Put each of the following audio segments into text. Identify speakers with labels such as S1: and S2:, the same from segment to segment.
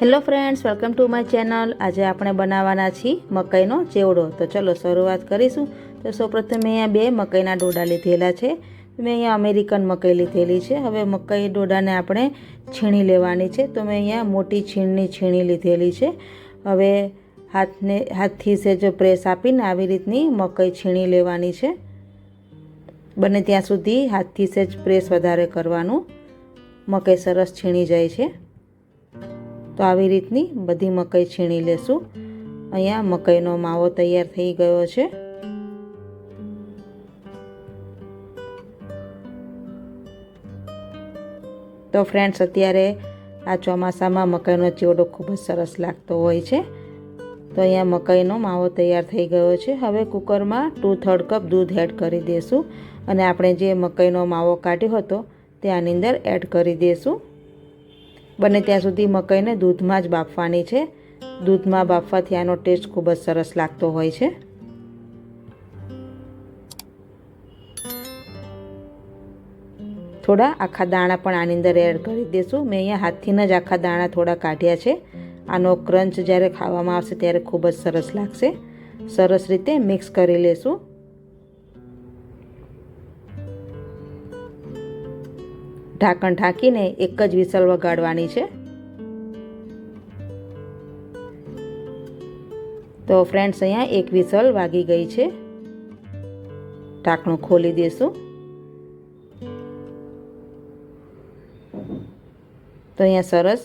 S1: Hello friends, welcome to my channel. આજે આપણે બનાવવાના છીએ મકાઈનો ચેવડો। તો ચલો શરૂઆત કરીશું। તો સૌપ્રથમ મેં અહીંયા 2 મકાઈના ડોડા લીધેલા છે। મેં અહીંયા અમેરિકન મકાઈ લીધેલી છે। હવે મકાઈ ડોડાને આપણે છીણી લેવાની છે। તો મેં અહીંયા મોટી છીણની છીણી લીધેલી છે। હવે હાથથી સેજ પ્રેસ આપીને આવી રીતની મકાઈ છીણી લેવાની છે। બને ત્યાં સુધી હાથથી સેજ પ્રેસ વધારે કરવાનું, મકાઈ સરસ છીણી જાય છે। તો આવી રીતની બધી મકાઈ છીણી લેશું। અહીંયા મકાઈનો માવો તૈયાર થઈ ગયો છે। તો ફ્રેન્ડ્સ, અત્યારે આ ચોમાસામાં મકાઈનો ચેવડો ખૂબ જ સરસ લાગતો હોય છે। તો અહીંયા મકાઈનો માવો તૈયાર થઈ ગયો છે। હવે કુકરમાં 2/3 કપ દૂધ એડ કરી દઈશું અને આપણે જે મકાઈનો માવો કાઢ્યો હતો તે આની અંદર એડ કરી દઈશું। બને ત્યાં સુધી મકાઈને દૂધમાં જ બાફવાની છે। દૂધમાં બાફવાથી આનો ટેસ્ટ ખૂબ જ સરસ લાગતો હોય છે। થોડા આખા દાણા પણ આની અંદર એડ કરી દઈશું। મેં અહીંયા હાથથી જ આખા દાણા થોડા કાઢ્યા છે। આનો ક્રંચ જ્યારે ખાવામાં આવશે ત્યારે ખૂબ જ સરસ લાગશે। સરસ રીતે મિક્સ કરી લેશું। ઢાંકણ ઢાંકીને એક જ વિસલ વગાડવાની છે। તો ફ્રેન્ડ્સ, અહીંયા એક વિસલ વાગી ગઈ છે। ઢાંકણું ખોલી દઈશું। તો અહીંયા સરસ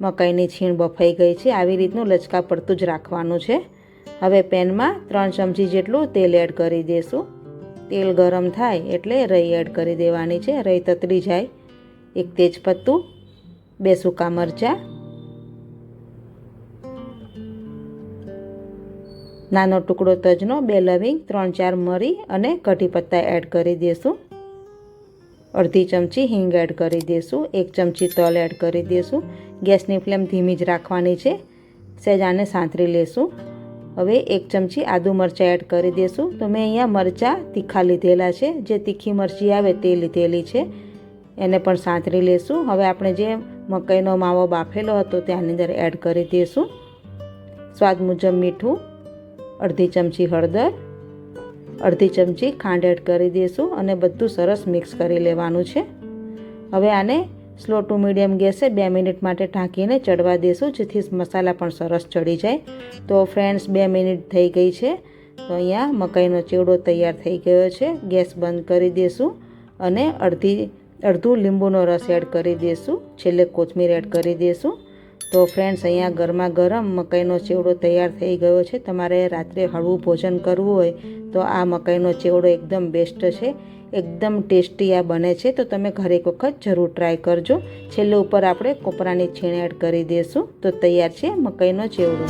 S1: મકાઈની છીણ બફાઈ ગઈ છે। આવી રીતનું લચકા પડતું જ રાખવાનું છે। હવે પેનમાં 3 ચમચી જેટલું તેલ એડ કરી દઈશું। તેલ ગરમ થાય એટલે રઈ એડ કરી દેવાની છે। રઈ તતરી જાય, 1 તેજપત્તું, 2 સૂકા મરચાં, નાનો ટુકડો તજનો, 2 લવિંગ, 3-4 મરી અને કઢી પત્તા એડ કરી દઈશું। અડધી ચમચી હિંગ એડ કરી દઈશું। 1 ચમચી તલ એડ કરી દઈશું। ગેસની ફ્લેમ ધીમી જ રાખવાની છે। સહેજ આને સાંતળી લેશું। હવે 1 ચમચી આદુ મરચાં એડ કરી દઈશું। તો મેં અહીંયા મરચાં તીખા લીધેલા છે। જે તીખી મરચી આવે તે લીધેલી છે। એને પણ સાંતળી લેશું। હવે આપણે જે મકાઈનો માવો બાફેલો હતો તે આની અંદર એડ કરી દઈશું। સ્વાદ મુજબ મીઠું, અડધી ચમચી હળદર, અડધી ચમચી ખાંડ એડ કરી દઈશું અને બધું સરસ મિક્સ કરી લેવાનું છે। હવે આને સ્લો ટુ મીડિયમ ગેસે 2 મિનિટ માટે ઢાંકીને ચડવા દઈશું, જેથી મસાલા પણ સરસ ચડી જાય। તો ફ્રેન્ડ્સ, 2 મિનિટ થઈ ગઈ છે। તો અહીંયા મકાઈનો ચેવડો તૈયાર થઈ ગયો છે। ગેસ બંધ કરી દઈશું અને અડધું લીંબુનો રસ એડ કરી દઈશું। છેલ્લે કોથમીર એડ કરી દઈશું। તો ફ્રેન્ડ્સ, અહીંયા ગરમા ગરમ મકાઈનો ચેવડો તૈયાર થઈ ગયો છે। તમારે રાત્રે હળવું ભોજન કરવું હોય તો આ મકાઈનો ચેવડો એકદમ બેસ્ટ છે। એકદમ ટેસ્ટી આ બને છે। તો તમે ઘરે એક વખત જરૂર ટ્રાય કરજો। છેલ્લે ઉપર આપણે કોપરાની છીણ એડ કરી દઈશું। તો તૈયાર છે મકાઈનો ચેવડો।